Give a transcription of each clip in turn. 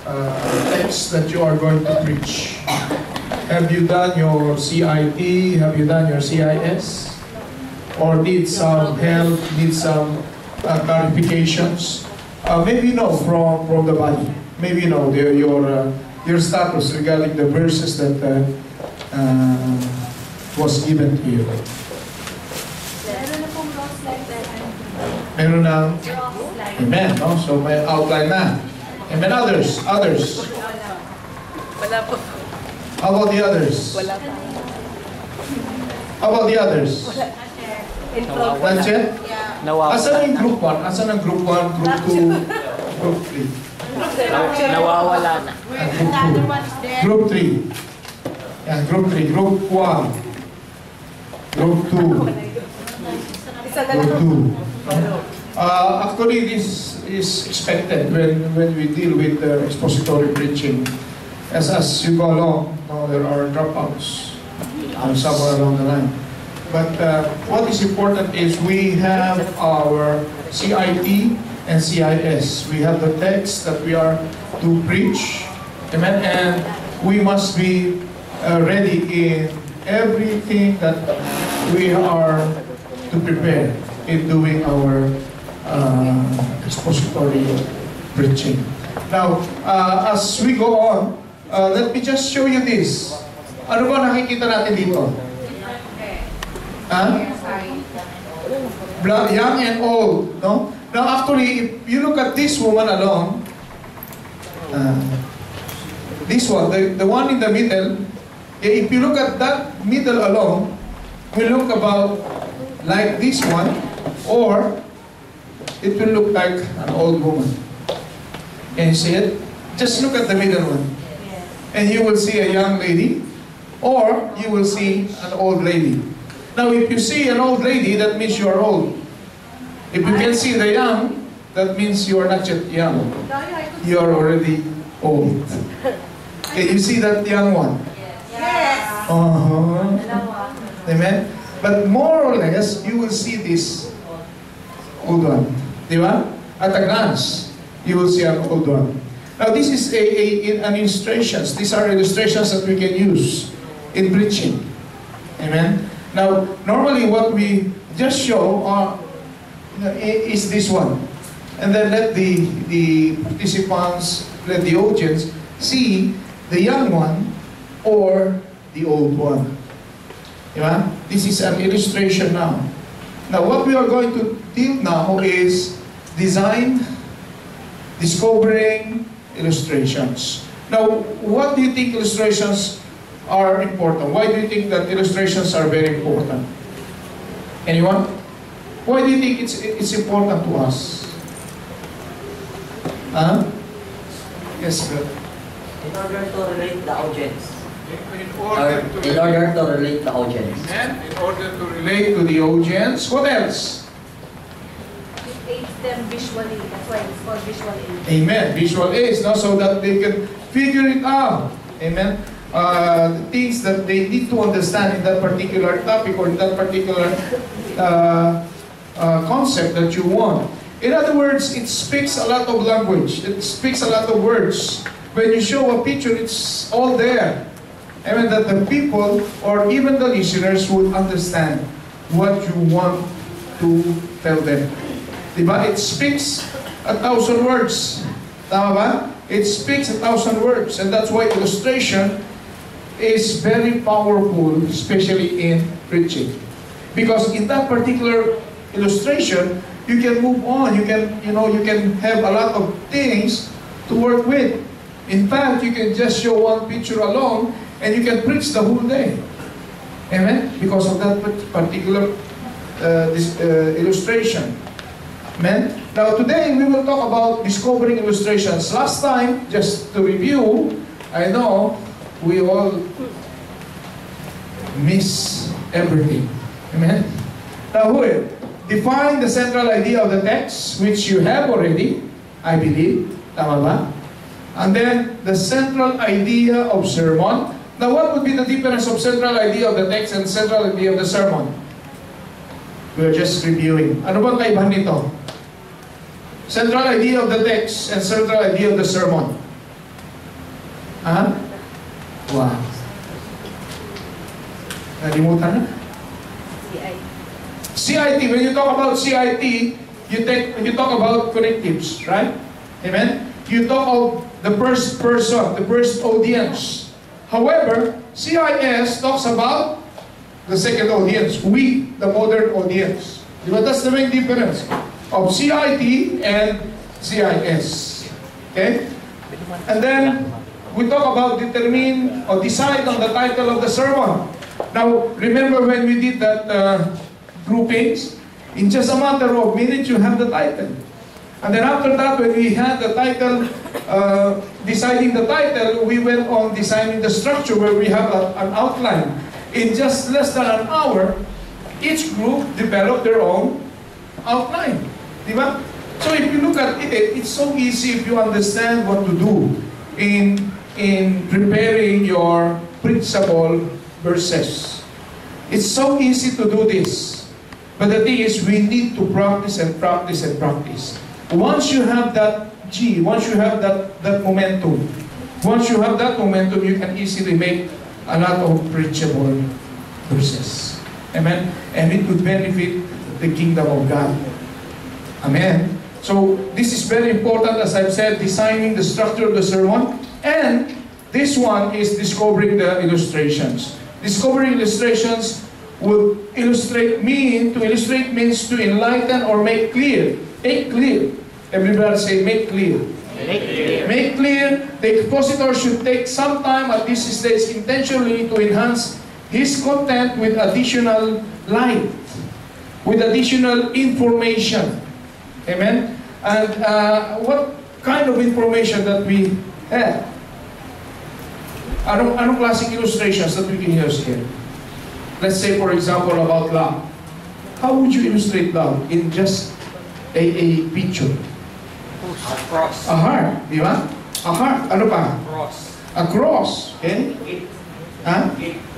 text that you are going to preach? Have you done your CIT? Have you done your CIS? Or need some help, need some clarifications? Maybe no from the body. Maybe no your status regarding the verses that was given to you. Meron na. Amen. No? So may outline na. Amen. Others. Wala po. How about the others? Wala pa. How about the others? Not yet? Nawawala. Asan yung group 1? Asan ang group 1, group 2, group 3? Nawawala na. Group 3. Yan, group 3. Group 1. Group 2. Group 2. Actually, this is expected when we deal with expository preaching. As you go along, there are dropouts somewhere along the line. But what is important is we have our CIT and CIS. We have the text that we are to preach. Amen. And we must be ready in everything that we are to prepare in doing our expository preaching. Now, as we go on, let me just show you this. Ano ba nakikita natin dito? Young and old, no? Now, actually, if you look at this woman alone, this one, the one in the middle, if you look at that middle alone, we look about like this one, or it will look like an old woman. Can you see it? Just look at the middle one. And you will see a young lady, or you will see an old lady. Now, if you see an old lady, that means you are old. If you can see the young, that means you are not yet young. You are already old. Can you see that young one? Yes. Amen? But more or less, you will see this old one. Diba? At a glance, you will see an old one. Now, this is an illustrations. These are illustrations that we can use in preaching. Amen? Now, normally what we just show is this one. And then let the participants, let the audience see the young one or the old one. Diba? This is an illustration now. Now, what we are going to deal now is design, discovering illustrations. Now, what do you think illustrations are important? Why do you think that illustrations are very important? Anyone? Why do you think it's important to us? Huh? Yes, sir. In order to relate the audience. In order to relate the audience. Amen. In order to relate to the audience. What else? It aids them visually. That's why it's called visual aid. Amen. Visual aids, no? So that they can figure it out. Amen. Things that they need to understand in that particular topic or in that particular concept that you want. In other words, it speaks a lot of language. It speaks a lot of words. When you show a picture, it's all there. I mean that the people or even the listeners would understand what you want to tell them. Diba? It speaks 1,000 words. Tama ba? It speaks 1,000 words. And that's why illustration is very powerful, especially in preaching. Because in that particular illustration, you can move on. You can have a lot of things to work with. In fact, you can just show one picture alone and you can preach the whole day. Amen? Because of that particular illustration. Amen? Now today, we will talk about discovering illustrations. Last time, just to review, I know we all miss everything. Amen? Now, define the central idea of the text, which you have already, I believe. Tama ba? And then, the central idea of sermon. Now, what would be the difference of central idea of the text and central idea of the sermon? We're just reviewing. Ano bang kaibahan nito? Central idea of the text and central idea of the sermon. Ha? Wow. Nalimutan na? CI. CIT, when you talk about CIT, you talk about connectives, right? Amen? You talk of the first person, the first audience. However, CIS talks about the second audience, we, the modern audience. That's the main difference of CIT and CIS. Okay? And then, we talk about determine or decide on the title of the sermon. Now, remember when we did that groupings? In just a matter of minutes, you have the title. And then after that, when we had the title, deciding the title, we went on designing the structure where we have an outline. In just less than an hour, each group developed their own outline. Diba? So if you look at it, it's so easy if you understand what to do in preparing your preachable verses. It's so easy to do this. But the thing is, we need to practice and practice and practice. Once you have that once you have that momentum, you can easily make a lot of preachable verses. Amen? And it would benefit the kingdom of God. Amen? So, this is very important, as I've said, designing the structure of the sermon. And this one is discovering the illustrations. Discovering illustrations would illustrate means to enlighten or make clear. Make clear. Everybody say, make clear. Make clear. Make clear. The expositor should take some time at this stage intentionally to enhance his content with additional light, with additional information. Amen? And what kind of information that we have? Anong klaseng illustrations that we can use here? Let's say, for example, about love. How would you illustrate love in just a picture? A cross. A heart, di ba? A heart. Ano pa? Cross. A cross. Okay? Huh?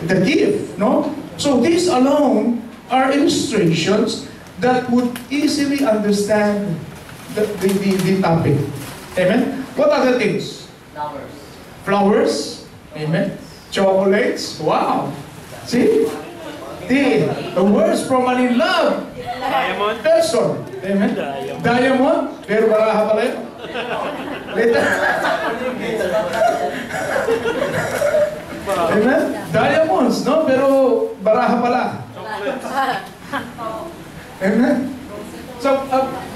The gift, no? So these alone are illustrations that would easily understand the topic. Amen? What other things? Flowers. Flowers. Amen? Chocolates. Wow. See? The words from an in love person. Amen? Diamond. Pero baraha pala yun. Later. Amen? Diamonds, no? Pero baraha pala. Amen? So,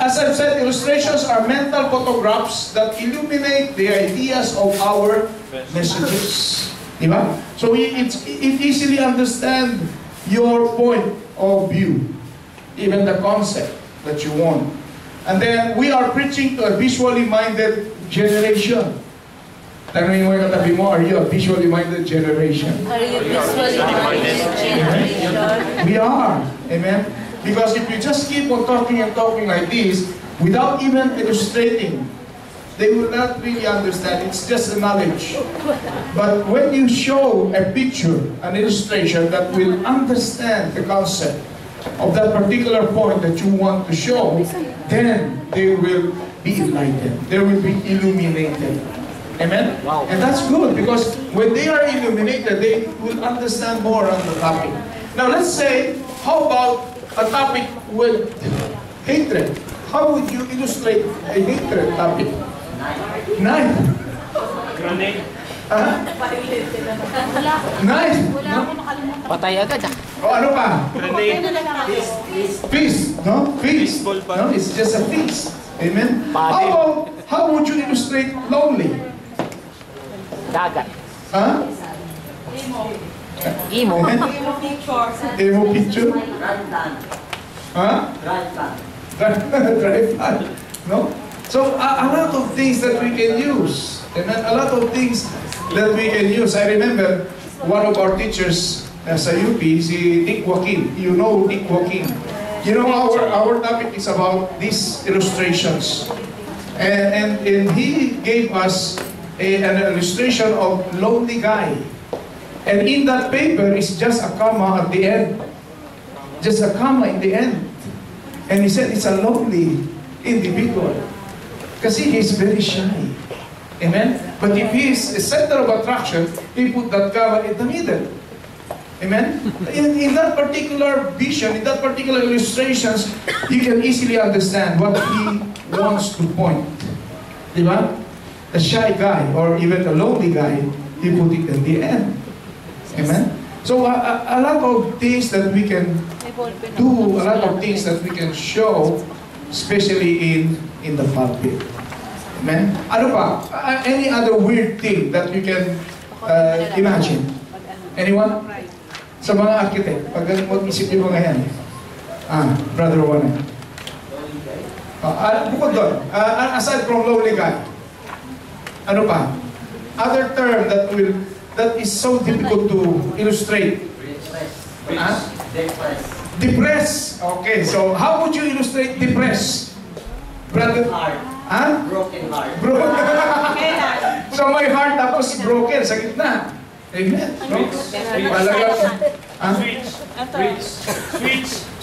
as I've said, illustrations are mental photographs that illuminate the ideas of our messages. Diba? So, it easily understand your point of view, even the concept that you want. And then, we are preaching to a visually minded generation. Tanungin mo yung katabi mo, are you a visually minded generation? Are you visually minded generation? We are. Amen? Because if you just keep on talking and talking like this, without even illustrating, they will not really understand. It's just a knowledge. But when you show a picture, an illustration that will understand the concept of that particular point that you want to show, then they will be enlightened. They will be illuminated. Amen? Wow. And that's good because when they are illuminated, they will understand more on the topic. Now let's say, how about a topic with hatred? How would you illustrate a hatred topic? Knife. Grenade. Knife. Wala ako nakalimutan. Patay agad ah. O ano pa? Grenade. Feast. No? Feast. Baseball bat. No? It's just a feast. Amen? Paddle. How would you illustrate lonely? Dagat. Huh? Imo. Amen? Emo picture? Dry plant. Huh? Dry plant. Dry fan. No? So, a lot of things that we can use. Amen? A lot of things that we can use. I remember one of our teachers sa UP, si Nick Joaquin. You know Nick Joaquin. You know, our topic is about these illustrations. And he gave us an illustration of lonely guy. And in that paper is just a comma at the end. Just a comma in the end. And he said it's a lonely individual. Kasi he's very shy. Amen? But if he is a center of attraction, he put that camel in the middle. Amen? In that particular vision, in that particular illustrations, you can easily understand what he wants to point. Diba? A shy guy or even a lonely guy, he put it in the end. Amen? So a lot of things that we can do, a lot of things that we can show, especially in the pulpit. Amen? Ano pa? Any other weird thing that you can imagine? Anyone? Sa mga architect, pag mag-isip niyo mga yan. Brother Juan. Bukod doon, aside from lonely guy, ano pa? Other term that is so difficult to illustrate. Depressed. Okay, so how would you illustrate depressed? Brother? Broken heart. Broken. So my heart tapos broken sa gitna. Amen. No?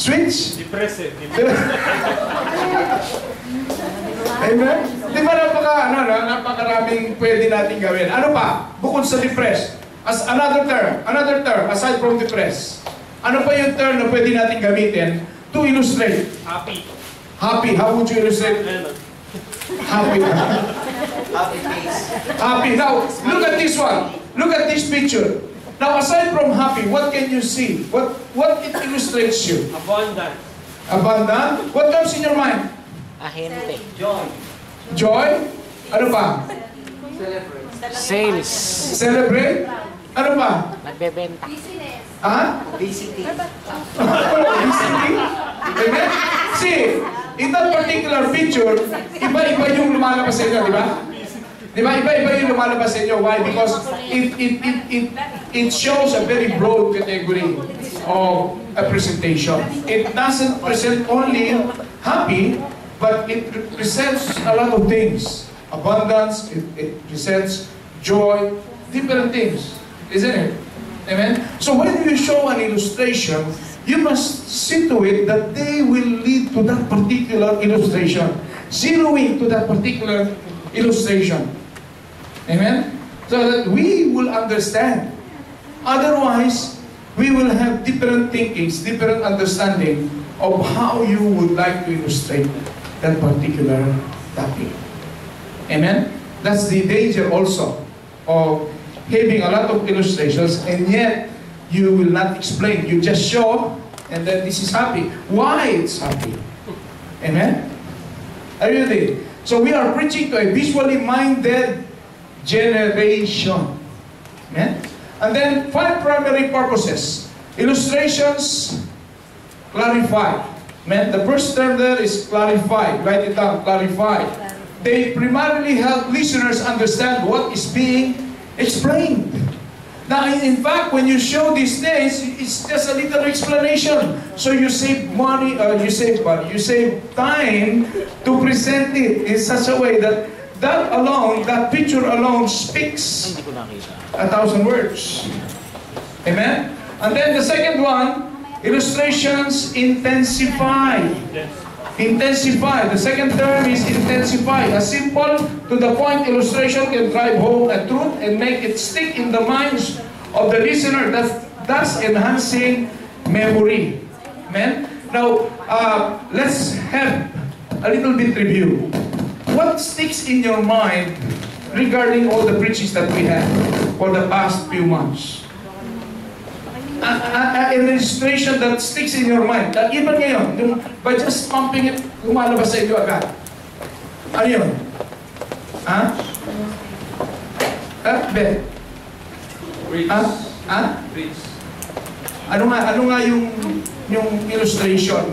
Switch. Depressive. Amen. Di ba napakaraming pwede natin gawin. Ano pa? Bukod sa depressed. As another term, aside from depressed. Ano pa yung term na pwede natin gamitin to illustrate? Happy. Happy. How would you illustrate? Happy. Happy face. Happy. Now, look at this one. Look at this picture. Now, aside from happy, what can you see? What it illustrates you? Abundant. Abundant? What comes in your mind? Ahente. Joy. Joy? Ano pa? Celebrate. Sales. Celebrate? Ano pa? Nagbebenta. Business. Obesity. Obesity? Amen? See, in that particular picture, iba-iba yung lumalabas sa inyo, di ba? Di ba? Iba-iba yung lumalabas sa inyo. Why? Because it shows a very broad category of a presentation. It doesn't present only happy, but it represents a lot of things. Abundance, it presents joy, different things. Isn't it? Amen? So when you show an illustration, you must see to it that they will lead to that particular illustration. Zeroing to that particular illustration. Amen? So that we will understand. Otherwise, we will have different thinkings, different understanding of how you would like to illustrate that particular topic. Amen? That's the danger also of having a lot of illustrations and yet you will not explain. You just show and then this is happy. Why it's happy? Amen? Are you there? So we are preaching to a visually minded generation. Amen? And then 5 primary purposes. Illustrations, clarify. Amen? The first term there is clarify. Write it down, clarify. They primarily help listeners understand what is being explained. Now, in fact, when you show these things, it's just a little explanation. So you save money, you save time to present it in such a way that that picture alone speaks 1,000 words. Amen? And then the second one, illustrations intensify. Intensify. The second term is intensify. A simple, to the point illustration can drive home a truth and make it stick in the minds of the listener, thus enhancing memory. Amen? Now, let's have a little bit review. What sticks in your mind regarding all the preachings that we had for the past few months? An illustration that sticks in your mind. That even ngayon, by just pumping it, lumalabas sa inyo agad. Ano yun? Ben? Reach. Ano nga yung illustration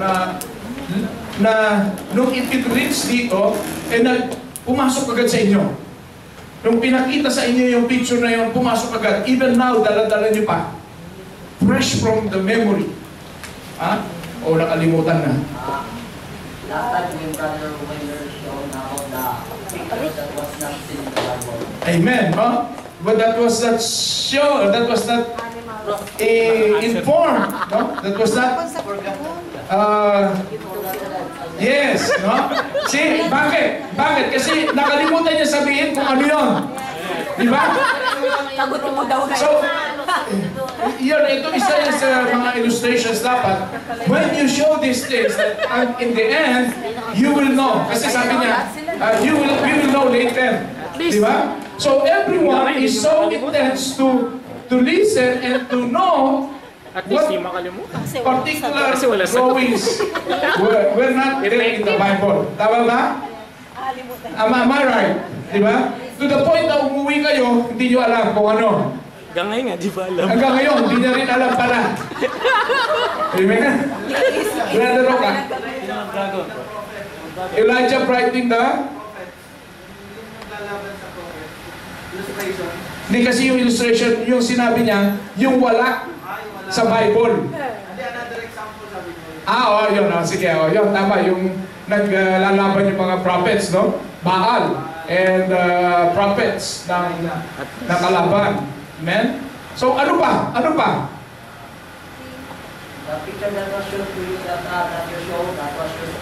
na nung it reads dito, pumasok agad sa inyo. Nung pinakita sa inyo yung picture na yun, pumasok agad. Even now, dala-dala nyo pa. Fresh from the memory. O nakalimutan na. Last time when Brother Wayner showed about the picture that was not seen in the Bible. Amen. But that was not sure. That was not informed. No? That was not... yes. No? See, bakit? Bakit? Kasi nakalimutan niya sabihin kung ano yun. Di ba? Tagot mo daw So, ito isa yan sa mga illustrations dapat. When you show these things, and in the end, you will know. Kasi sabi niya, we will know later. Di ba? So everyone is so intense to listen and to know At least what di makalimutan. particular Kasi wala sa- drawings were not there in the Bible. Tama ba? Am I right? Di ba? To the point na umuwi kayo, hindi nyo alam kung ano. Hanggang ngayon nga, di ba alam? Hanggang ngayon, hindi na rin alam pala. Amen? Brother Roca, Elijah writing the... Hindi kasi yung illustration, yung sinabi niya, yung wala sa Bible. Oo, yun. Sige, yun. Tama, yung naglalaban yung mga prophets, no? Baal and prophets ng kalaban. Amen? So, ano pa? Ano pa? The picture that was shown to you, that you showed, that was shown,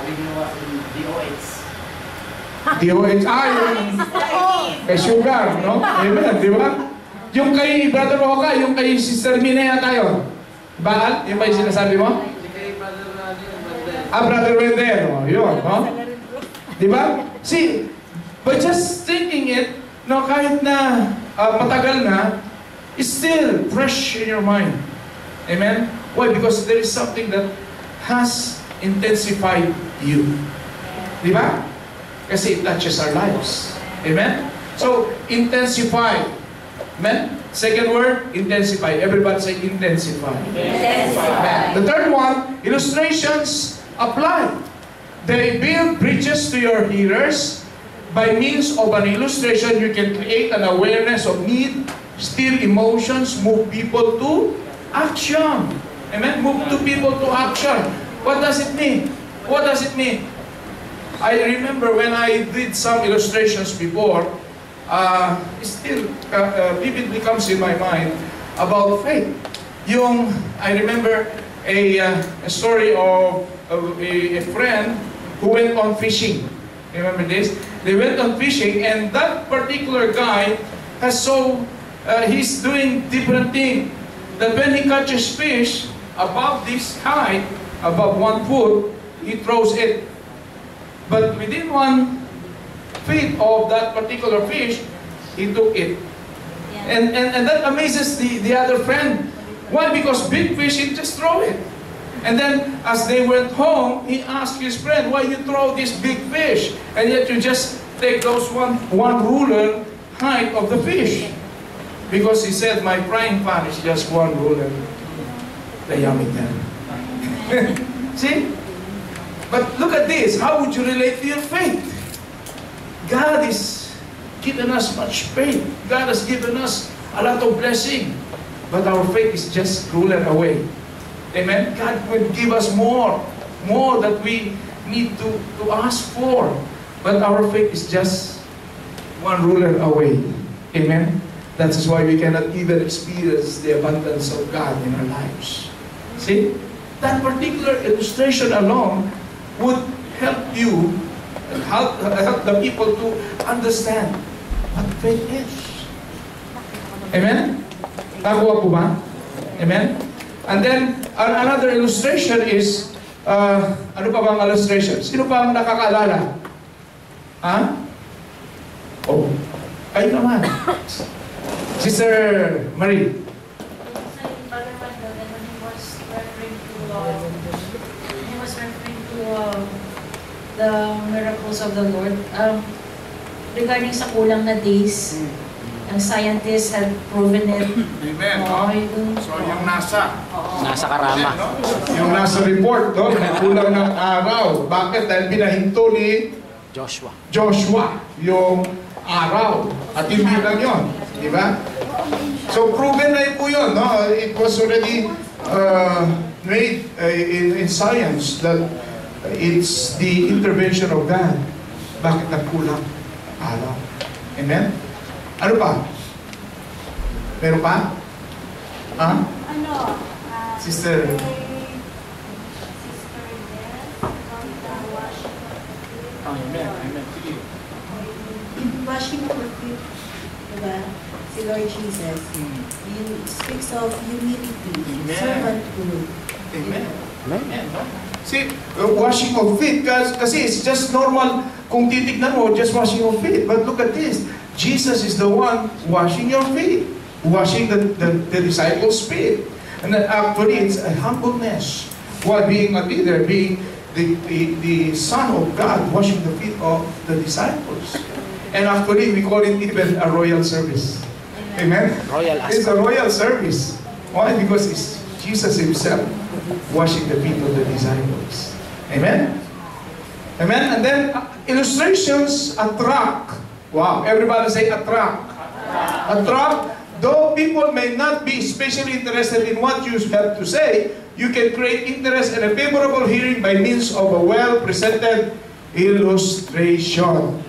video was in DOH. DOH. Yung kay Sugar, no? Amen, di ba? Yung kay Brother Roca, yung kay Sister Minea tayo. Baal? Yung ba yung sinasabi mo? Brother Wender. Yun, no? Di ba? See, by just thinking it, no, kahit na matagal na, it's still fresh in your mind. Amen? Why? Because there is something that has intensified you. Di ba? Kasi it touches our lives. Amen? So, intensify. Amen? Second word, intensify. Everybody say intensify. Intensify. The third one, illustrations apply. They build bridges to your hearers. By means of an illustration, you can create an awareness of need, stir emotions, move people to action. Amen? Move to people to action. What does it mean? What does it mean? I remember when I did some illustrations before, it still vividly comes in my mind about faith. I remember a story of a friend who went on fishing. Remember this? They went on fishing, and that particular guy he's doing different thing. That when he catches fish above this height, above 1 foot, he throws it. But within 1 feet of that particular fish, he took it. And that amazes the other friend. Why? Because big fish, he just throw it. And then, as they went home, he asked his friend, why you throw this big fish? And yet you just take those one ruler height of the fish. Because he said, my frying pan is just 1 ruler diameter. See? But look at this. How would you relate to your faith? God has given us much faith. God has given us a lot of blessing. But our faith is just ruler away. Amen? God will give us more that we need to ask for. But our faith is just 1 ruler away. Amen? That is why we cannot even experience the abundance of God in our lives. See? That particular illustration alone would help you and help the people to understand what faith is. Amen? Nakuha po ba? Amen? And then, another illustration is, ano pa bang illustration? Sino pa ang nakakaalala? Ha? Oh, kayo naman. Sister Marie. The miracles of the Lord. Regarding sa kulang na days, ang scientists have proven it. Amen. So yung nasa Karama. yung nasa report doon, kulang ng araw. Bakit? Dahil binahinto ni Joshua yung araw. At hindi lang yun. Di ba? So proven na po yun. No? It was already made in science that it's the intervention of God. Bakit nagkulang araw? Amen? Ano pa? Meron pa? Ha? Ano? Sister? Washing for feet. Diba? Si Lord Jesus. He speaks of humility, servanthood. Amen. Amen. See, washing of feet, kasi it's just normal kung titignan mo, just washing of feet. But look at this. Jesus is the one washing your feet, washing the disciples' feet. And then actually, it's a humbleness. While being a leader, being the Son of God, washing the feet of the disciples. And actually, we call it even a royal service. Amen? It's a royal service. Why? Because it's Jesus Himself washing the feet of the disciples. Amen? Amen? And then, illustrations attract. Wow, everybody say attract. Attract. Though people may not be especially interested in what you have to say, you can create interest and a favorable hearing by means of a well-presented illustration.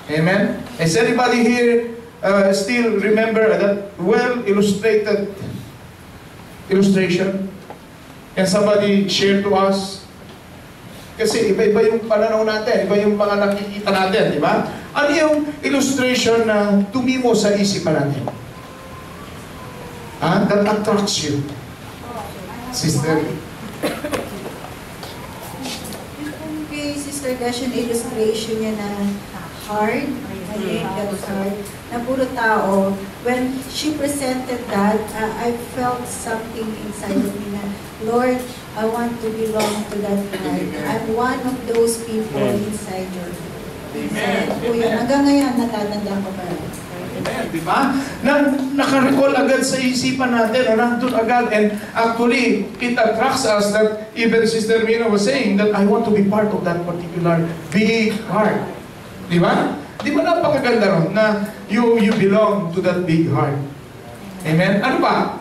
Amen? Is anybody here still remember that well-illustrated illustration? Can somebody share to us? Kasi iba-iba yung pananaw natin, iba yung mga nakikita natin, di ba? Ano yung illustration na tumimo sa isipan natin? That attracts you. Sister. Yung kay Sister Gash, yung illustration niya na hard, that hard, na puro tao, when she presented that, I felt something inside of me na, Lord, I want to belong to that heart. I'm one of those people inside your heart. Amen. Kuya, hanggang ngayon, natatanda ko pa. Amen, di ba? Nakarecall agad sa isipan natin, o nandun agad, and actually, it attracts us that even Sister Mina was saying that I want to be part of that particular big heart. Di ba? Di ba napakaganda ron na you belong to that big heart? Amen? Ano ba?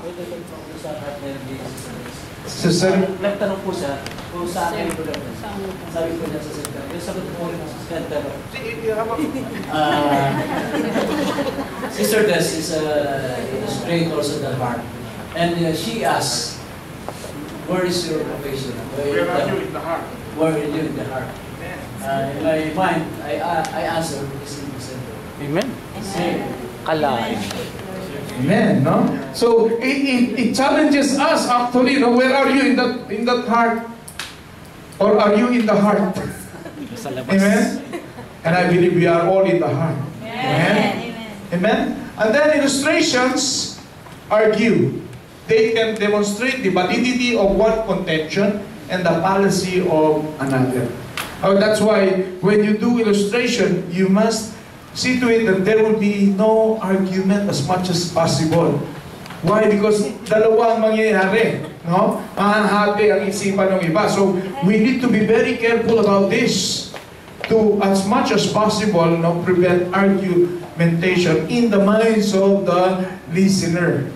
Sister? Nagtanong po siya kung sa akin po lang. Sabi ko niya sa center. Yung sagot po rin sa center. Sister Des is straight also the heart. And she asked, where is your profession? Where are you in the heart? Where are you in the heart? In my mind, I answer, is in the center. Amen. Kalain. Amen, no? So it challenges us actually, no? Where are you in that heart? Or are you in the heart? Sa labas. Amen? And I believe we are all in the heart. Amen? Amen? And then illustrations argue. They can demonstrate the validity of one contention and the fallacy of another. Oh, that's why when you do illustration, you must see to it that there will be no argument as much as possible. Why? Because dalawang mangyayari, no? Mahahati ang isipan ng iba. So, we need to be very careful about this to, as much as possible, no, prevent argumentation in the minds of the listener.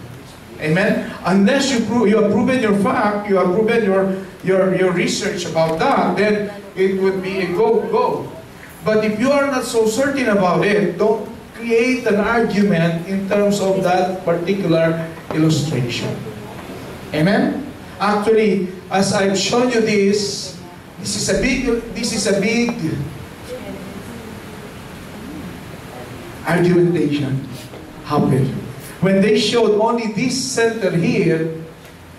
Amen? Unless you have proven your fact, you have proven your research about that, then it would be a go. But if you are not so certain about it, don't create an argument in terms of that particular illustration. Amen? Actually, as I've shown you this is a big argumentation happened. When they showed only this center here,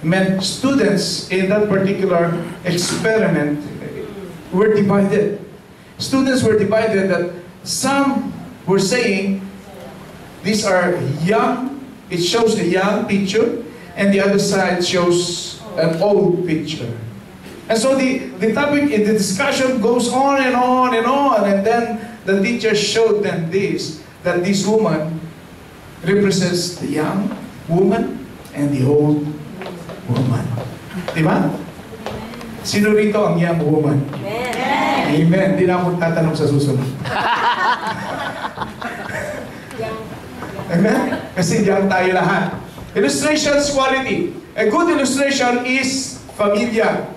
meant students in that particular experiment were divided. Students were divided that some were saying these are young, it shows a young picture, and the other side shows an old picture. And so the topic in the discussion goes on and on and on, and then the teacher showed them this, that this woman represents the young woman and the old woman. Diba? Sino rito ang young woman? Amen. Hindi na ako tatanong sa susunod. Amen? Kasi young tayo lahat. Illustration's quality. A good illustration is familiar.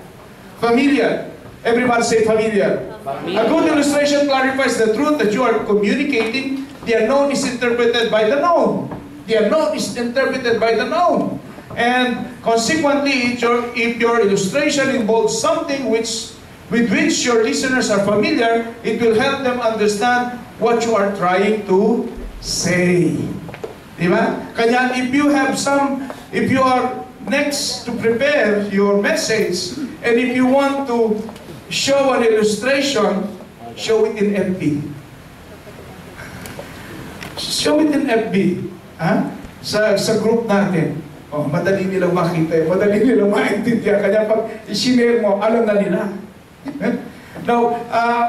Familiar. Everybody say familiar. A good illustration clarifies the truth that you are communicating. The unknown is interpreted by the known. The unknown is interpreted by the known. And consequently, if your illustration involves something with which your listeners are familiar, it will help them understand what you are trying to say. Diba? Kanya, if you are next to prepare your message, and if you want to show an illustration, show it in FB. Show it in FB. Ha? Sa group natin. Oh, madali nilang makita, madali nilang maintindihan. Kanya pag i-share mo, alam na nila. Now,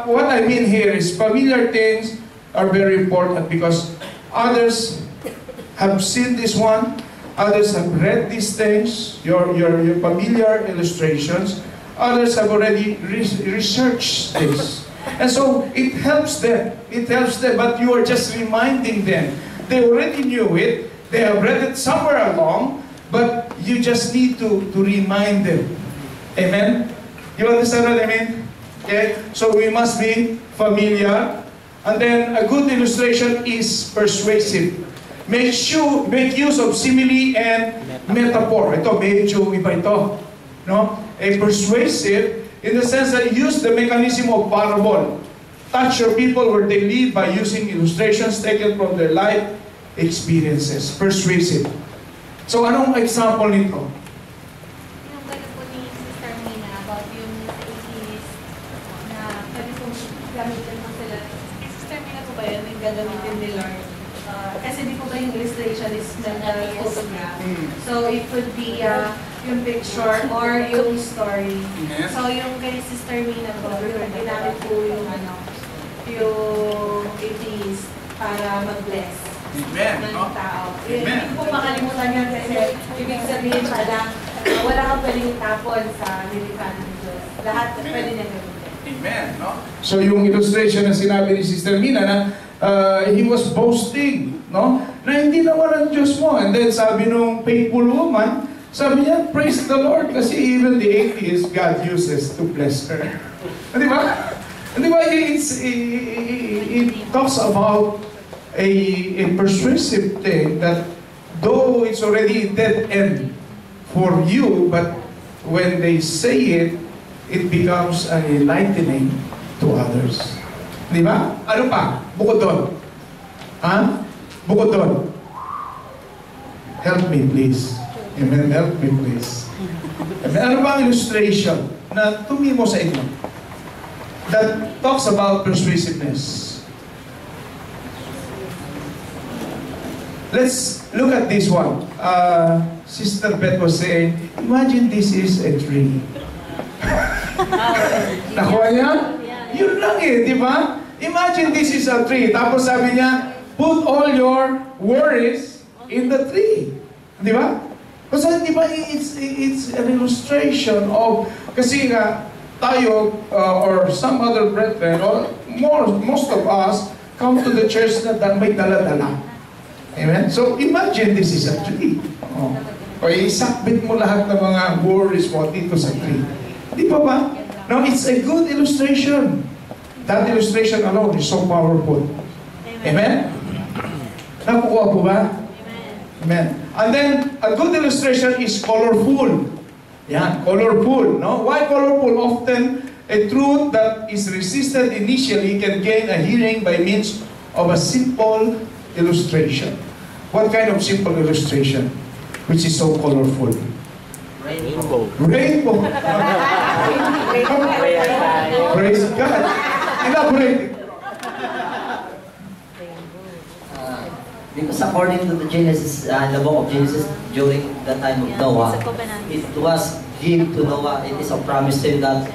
what I mean here is familiar things are very important because others have seen this one, others have read these things, your familiar illustrations, others have already researched this. And so it helps them, but you are just reminding them. They already knew it, they have read it somewhere along, but you just need to remind them. Amen? You understand what I mean? Okay? So we must be familiar. And then a good illustration is persuasive. Make use of simile and metaphor. Ito, medyo iba ito. No? A persuasive in the sense that use the mechanism of parable. Touch your people where they live by using illustrations taken from their life experiences. Persuasive. So, anong example nito? Yung pala po ni Sister Mina about yung atheist na pwede kong gamitin mo sila. Sister Mina po ba yun? Yung gagamitin ni Lord? Kasi di po ba yung illustration is mental photograph? So, it could be yung picture or yung story. So, yung kay Sister Mina po, yung ginamit po yung yung atheist para mag-bless ng tao. Hindi po makalimutan yan kasi ibig sabihin pala, wala kang pwedeng tapon sa lilikan ng Diyos. Lahat pwede niya gamitin. Amen. No? So yung illustration na sinabi ni Sister Mina na he was boasting, no? Na hindi naman ang Diyos mo. And then sabi nung faithful woman, sabi niya, praise the Lord kasi even the atheist God uses to bless her. Di ba? Di ba? It talks about a persuasive thing that though it's already dead end for you, but when they say it, it becomes an enlightening to others. Di ba? Ano pa? Bukod doon. Ha? Bukod doon. Help me please. Amen. Help me please. Amen. Ano ba ang illustration na tumimo sa inyo that talks about persuasiveness? Let's look at this one. Sister Beth was saying, imagine this is a tree. Nakuha niya? Yun lang eh, di ba? Imagine this is a tree. Tapos sabi niya, put all your worries in the tree. Di ba? Kasi di ba, it's an illustration of, kasi nga, tayo, or some other brethren, or most of us, come to the church na may dala-dala. Amen? So, imagine this is a tree. Oh. O isakbit mo lahat ng mga worries mo dito sa tree. Di ba ba? Now, it's a good illustration. That illustration alone is so powerful. Amen? Nakukuha po ba? Amen. And then, a good illustration is colorful. Yan, colorful. No? Why colorful? Often, a truth that is resisted initially can gain a hearing by means of a simple illustration. What kind of simple illustration? Which is so colorful? Rainbow. Rainbow. Praise God. Elaborate. Because according to the Genesis, the book of Genesis, during the time of Noah, it was given to Noah, it is a promise to him that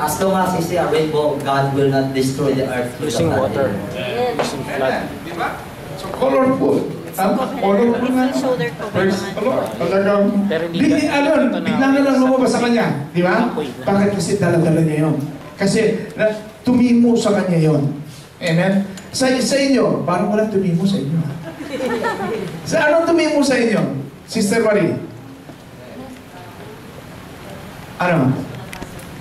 as long as he see a rainbow, God will not destroy the earth. Using water. Using flood. Diba? So colorful. Colorful nga. Praise the Lord. Talagang, bigla na lang lumabas sa kanya. Di ba? Bakit? Kasi dala-dala niya yun. Kasi tumimo sa kanya yun. Amen? Sa inyo, parang walang tumimo sa inyo. Sa anong tumimo sa inyo? Sister Marie? Ano?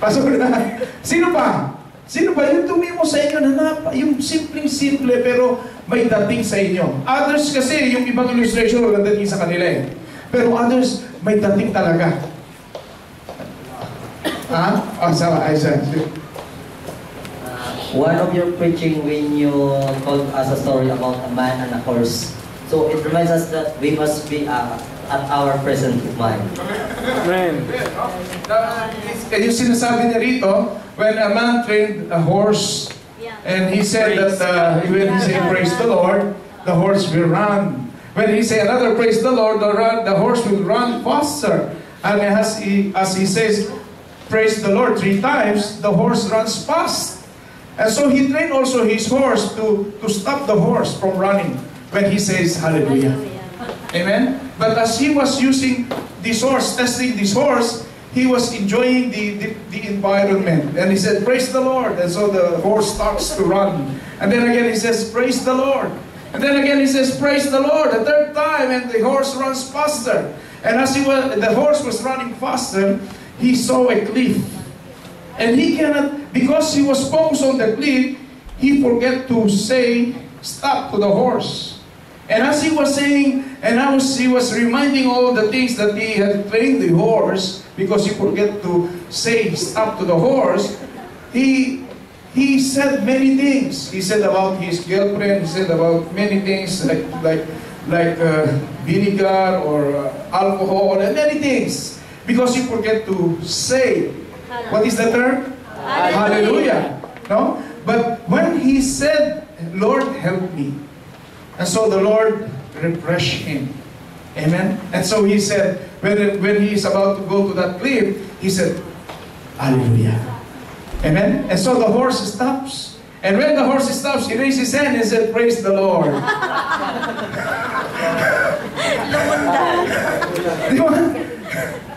Pasok na. Sino pa? Sino ba? Yung tumimo sa inyo na yung simpleng-simple pero may dating sa inyo. Others kasi, yung ibang illustration walang dating sa kanila eh. Pero others, may dating talaga. Ha? Oh, sawa. one of your preaching when you told us a story about a man and a horse. So it reminds us that we must be at our present mind. Amen. Yung sinasabi niya rito, when a man trained a horse, and he said that when he said praise the Lord, the horse will run. When he say another praise the Lord, the horse will run faster. And as he says praise the Lord 3 times, the horse runs fast. And so he trained also his horse to stop the horse from running when he says hallelujah. Amen? But as he was using this horse, testing this horse, he was enjoying the environment. And he said, praise the Lord. And so the horse starts to run. And then again he says, praise the Lord. And then again he says, praise the Lord. The 3rd time, and the horse runs faster. And as the horse was running faster, he saw a cliff. And he cannot, because he was focused on the cliff, he forgot to say, stop to the horse. And as he was saying, and he was reminding all the things that he had trained the horse, because he forgot to say stop to the horse, he said many things. He said about his girlfriend, he said about many things like vinegar or alcohol and many things, because he forgot to say, what is the term? Hallelujah. No? But when he said, Lord, help me. And so the Lord refreshed him. Amen? And so he said, when he is about to go to that cliff, he said, hallelujah. Amen? And so the horse stops. And when the horse stops, he raised his hand and said, praise the Lord.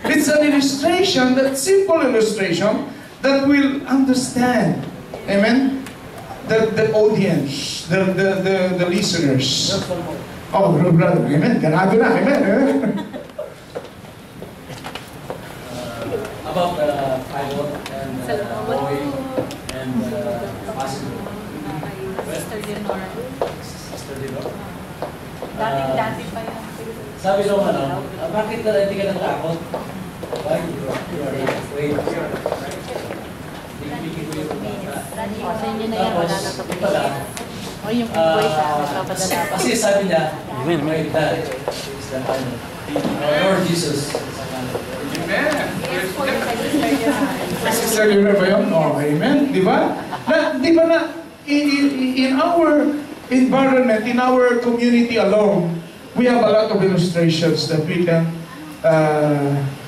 It's an illustration, that simple illustration, that will understand. Amen? The audience, the listeners. Oh, brother, amen. Ganado na, amen. About pilot and boy and passenger. Sister Leonor. Sister Leonor. Dati pa yun. Sabi nung bakit hindi ka natakot? Why? You are afraid. O yung boy sa nagpapadala pa. Kasi sabi niya, my dad is the pilot. Lord Jesus. Amen. Sister Leonor ba yun? Oh, amen. Di ba? Di ba na, in our environment, in our community alone, we have a lot of illustrations that we can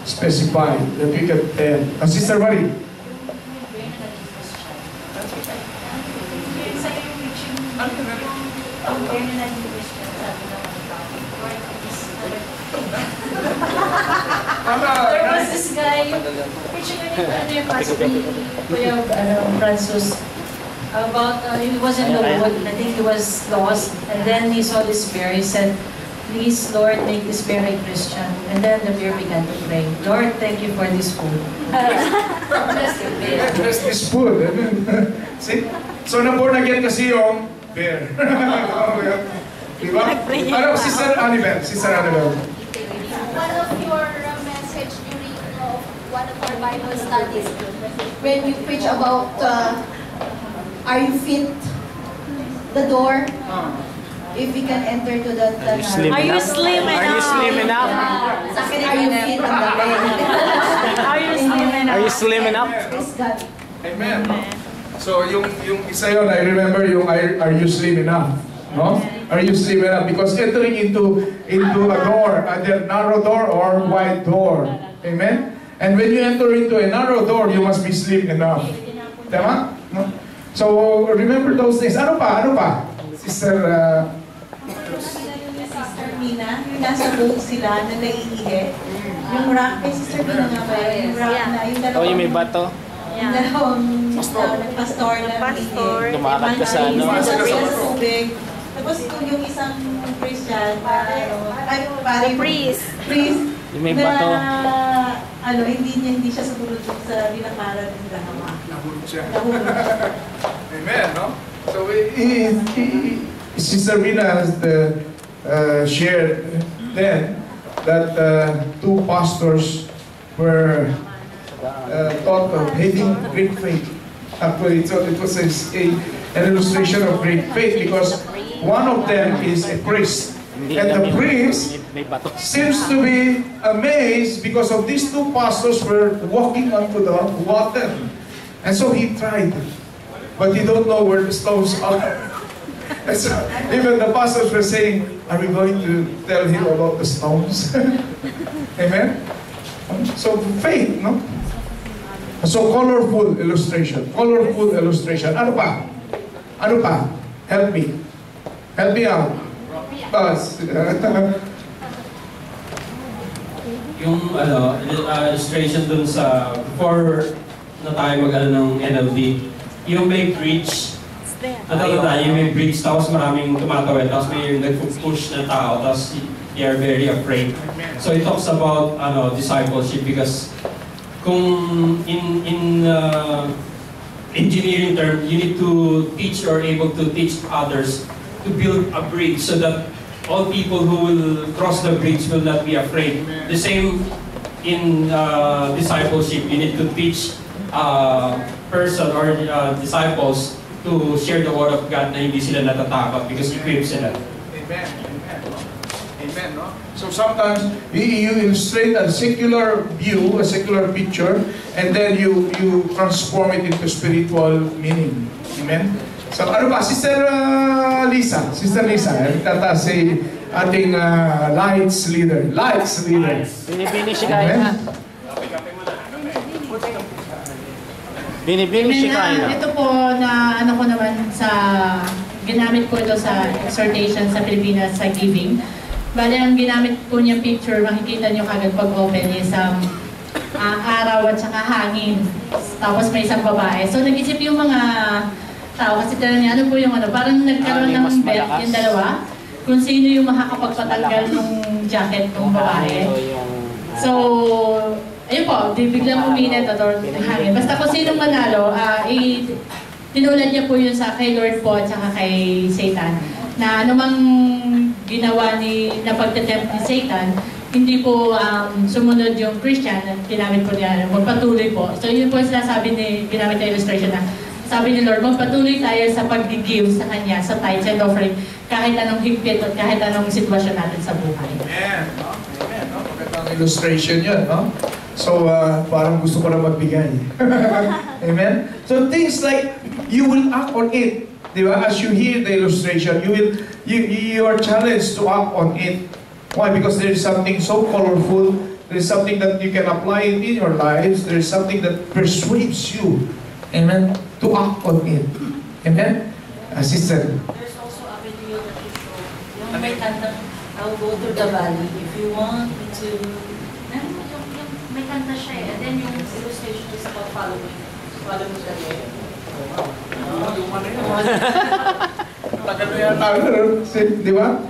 specify, that we can tell. Sister Marie? There was this guy, preaching yung pastor ni Kuya Francis, about, he was in the wood, I think he was lost, and then he saw this bear, he said, please Lord, make this bear a Christian. And then the bear began to pray, Lord, thank you for this food. Bless the bear. Bless this food. See? So na-born again kasi yung bear. Diba? Ano, Sister Annabelle? Sister Annabelle. One of your message during one of our Bible studies, when you preach about are you fit? The door, if we can enter to that. Are you slim Are you enough? slim enough? Are you slim enough? Sa akin, are you fit on the leg? Are you slim enough? Are you slim enough? Praise God. Amen. So yung isa yun, I remember yung are you slim enough? No? Are you slim enough? Because entering into a door, either narrow door or wide door. Amen? And when you enter into a narrow door, you must be slim enough. Tama? No? So remember those things. Ano pa? Sister Sister Mina, yung nasa boat sila na naiihi. Yung rock, Sister Mina nga ba yun? Yung rock na, yung dalawang... Oh, yung may bato. Yung dalawang pastor na naiihi. Tumakat ka sa ano. Sa tubig. Tapos yung isang Christian, priest. Yung may bato. Hindi siya sumunod sa binakaran ng dahama. nahulog siya. Nahulog siya. Amen, no? So, Sister Mina has shared then that two pastors were taught of having great faith. Actually, it was an illustration of great faith because one of them is a priest. And the priest May bato. seems to be amazed because of these two pastors were walking onto the water. And so he tried, but he don't know where the stones are. And so even the pastors were saying, are we going to tell him about the stones? Amen? So faith, no? So colorful illustration. Colorful illustration. Ano pa? Ano pa? Help me. Help me out. Buzz. Yung illustration dun sa before na tayo mag-ano ng NLD, yung may bridge. Natatanda, yung may bridge, tapos maraming tumatawid, tapos may nag-push na tao, tapos they are very afraid. So it talks about discipleship because kung in engineering term, you need to teach or able to teach others to build a bridge so that all people who will cross the bridge will not be afraid. The same in discipleship, you need to teach person or disciples to share the word of God na hindi sila natatakot because equipped sila. Amen. Amen. Amen. No? So sometimes you illustrate a secular view, a secular picture, and then you transform it into spiritual meaning. Amen. So ano ba, Sister Lisa, tataas si ating lights leader. Binibini siya kaya na. Binibini siya kaya na. Ito po na ano ko naman sa ginamit ko ito sa exhortation sa Pilipinas sa giving. Bale, ang ginamit ko niyang picture, makikita niyo kagad pag open is araw at saka hangin. Tapos may isang babae. So nag-isip yung mga tao kasi talaga niya, ano po yung parang nagkaroon ng bet yung dalawa kung sino yung makakapagpatanggal ng jacket ng babae. So, ayun po, biglang uminit at hangin. Basta kung sinong manalo, tinulad niya po yun sa kay Lord po at saka kay Satan na anumang ginawa na pagtetempt ni Satan, hindi po sumunod yung Christian at ginamit po niya, magpatuloy po. So yun po sinasabi ginamit na illustration na sabi ni Lord, magpatuloy tayo sa pag-give sa Kanya, sa tithes and offering, kahit anong higpit at kahit anong sitwasyon natin sa buhay. Amen. No? Amen. No? Magandang illustration yun. No? So, parang gusto ko na magbigay. Amen? So, things like, you will act on it. Di ba? As you hear the illustration, you are challenged to act on it. Why? Because there is something so colorful. There is something that you can apply in your lives. There is something that persuades you. Amen? To act on it. Amen? Sister. There's also a video that you show. Yung may kantang, I'll go through the valley. If you want me to... Yung may kanta siya eh. And then yung illustration is about following. Follow the way. Tagal na yata. Di ba?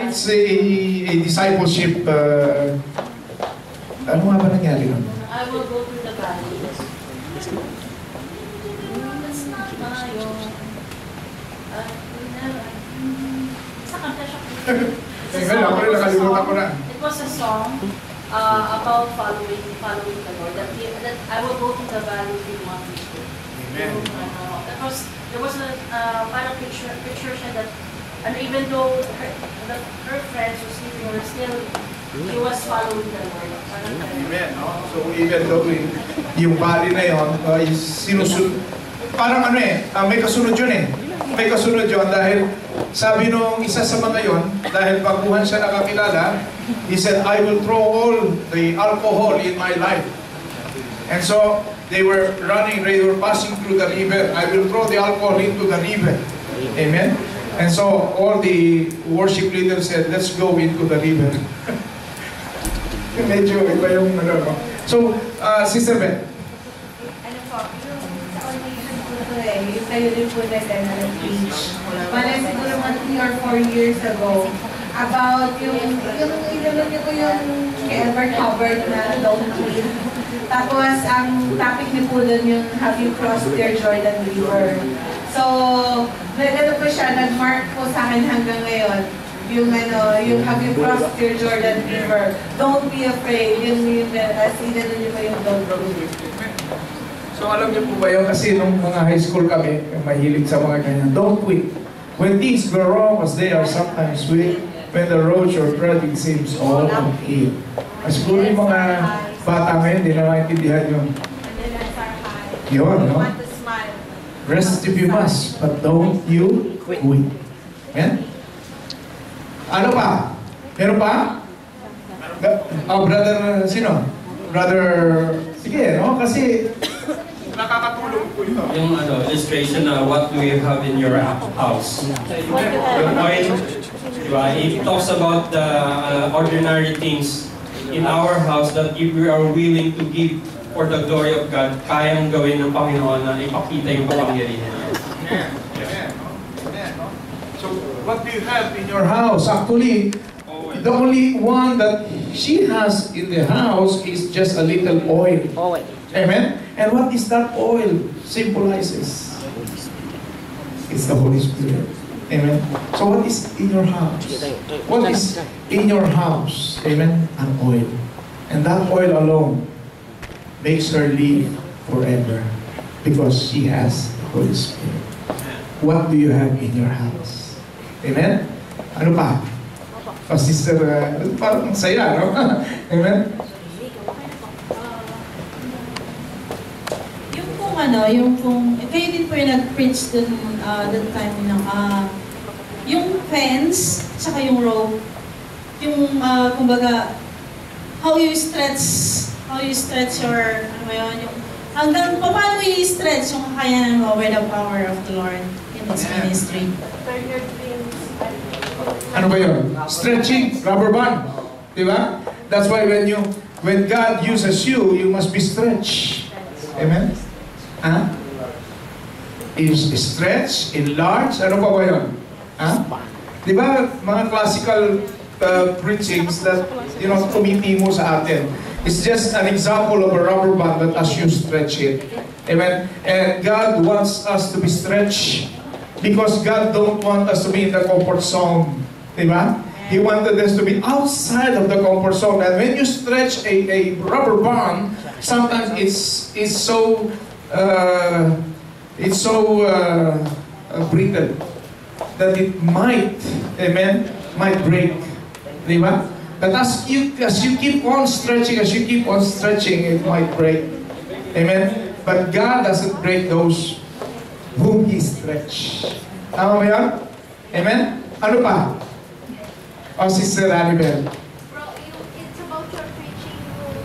It's a discipleship. Ano nga ba nangyari nun? I will go through the valley. It was a song about following the Lord. That I will go to the valley if you want me to. Amen. Because there was a parang picture siya that, and even though her friends were sleeping, or still he was following the Lord. Amen. No? So even though yung valley na yun, sinusunod, parang may kasunod yun eh. May kasunod yun dahil sabi nung isa sa mga yon, dahil baguhan siya nakakilala, he said, I will throw all the alcohol in my life. And so, they were running, they were passing through the river. I will throw the alcohol into the river. Amen? And so, all the worship leaders said, let's go into the river. Medyo iba yung So, Sister Beth. Ano po, yung sa audition po ito yung kayo din po nag-teach. Bale siguro mga 3 or 4 years ago, about yung inulog niyo po yung kay Albert Hubbard na Don't Quit. Tapos, ang topic niyo po doon yung Have You Crossed Your Jordan River? So, nagano po siya, nag-mark po sa akin hanggang ngayon. Yung yung Have You Crossed Your Jordan River? Don't be afraid. Yun, as inano niyo po yung Don't Quit. So alam niyo po ba yun? Kasi nung mga high school kami, mahilig sa mga ganyan. Don't quit. When things go wrong as they are sometimes sweet, when the road you're treading seems all uphill. Siguro yung mga bata ngayon, hindi na maintindihan yung yun, no? Rest if you must, but don't you quit. Amen? Ano pa? Meron pa? Oh, brother, sino? Brother, sige, no? Kasi nakakatulong po ito. Yung illustration na what do you have in your house. The point, diba, it talks about the ordinary things in our house that if we are willing to give for the glory of God, kayang gawin ng Panginoon na ipakita yung kapangyarihan niya. Amen. So, what do you have in your house? Actually, the only one that she has in the house is just a little oil. Amen? And what is that oil symbolizes? It's the Holy Spirit. Amen? So what is in your house? What is in your house? Amen? An oil. And that oil alone makes her live forever because she has the Holy Spirit. What do you have in your house? Amen? Ano pa? Oh, sister, parang saya, no? Amen? Kayo din po yung nag-preach dun, that time ng, yung fence, saka yung rope, yung, kumbaga, how you stretch your, ano ba yun, yung, hanggang, paano i-stretch yung kakayanan mo with the power of the Lord in this ministry. Ano ba yun? Stretching, rubber band. Diba? That's why when God uses you, you must be stretched. Amen? Ha? Is stretch, enlarge, ano pa ba yun? Ha? Di ba, mga classical preachings that, tumiti mo sa atin. It's just an example of a rubber band that as you stretch it. Amen? And God wants us to be stretched because God don't want us to be in the comfort zone. Di ba? He wanted us to be outside of the comfort zone. And when you stretch a rubber band, sometimes it's so brittle that it might, amen, might break. Diba? But as you keep on stretching, it might break. Amen? But God doesn't break those whom He stretch. Tama ba yan? Amen? Ano pa? Sister Annabelle. Bro, it's about your preaching yung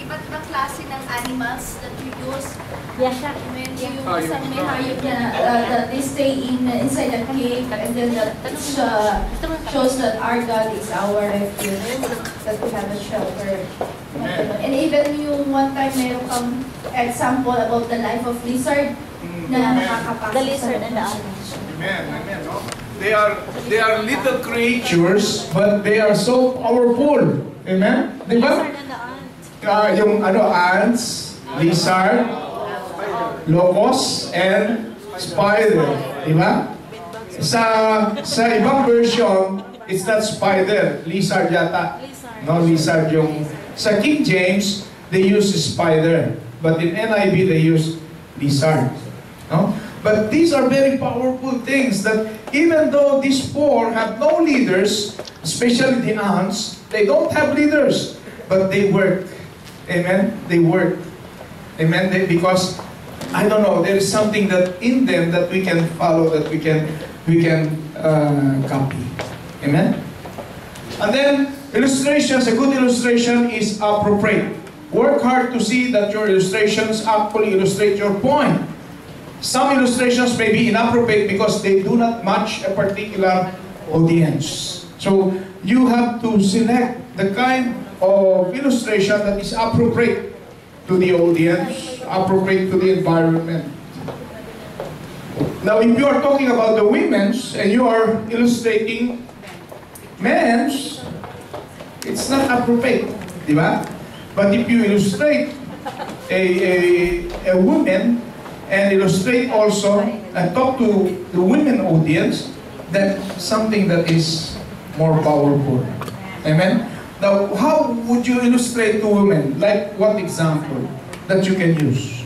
iba't ibang klase ng animals that you use. Yeah, siya. Yung isang may hayop na that they stay inside the cave, and then that shows that our God is our refuge, that we have a shelter. And even yung one time meron kang example about the life of lizard na nakakapasok. The lizard and the animals. Amen. Amen. No? They are little creatures, but they are so powerful. Amen? Di ba? Lizard and the ant. Yung ants, lizard, locust, and spider. Di ba? Sa ibang version, it's not spider, lizard yata. No, lizard yung... Sa King James, they use spider. But in NIV, they use lizard. No? But these are very powerful things that even though these four have no leaders, especially the ants, they don't have leaders, but they work. Amen? They work. Amen? Because, I don't know, there is something that in them that we can follow, that we can copy. Amen? And then, illustrations, a good illustration is appropriate. Work hard to see that your illustrations actually illustrate your point. Some illustrations may be inappropriate because they do not match a particular audience. So, you have to select the kind of illustration that is appropriate to the audience, appropriate to the environment. Now, if you are talking about the women's and you are illustrating men's, it's not appropriate, di ba? But if you illustrate a woman and illustrate also and talk to the women audience, then something that is more powerful. Amen? Now, how would you illustrate to women? Like what example that you can use?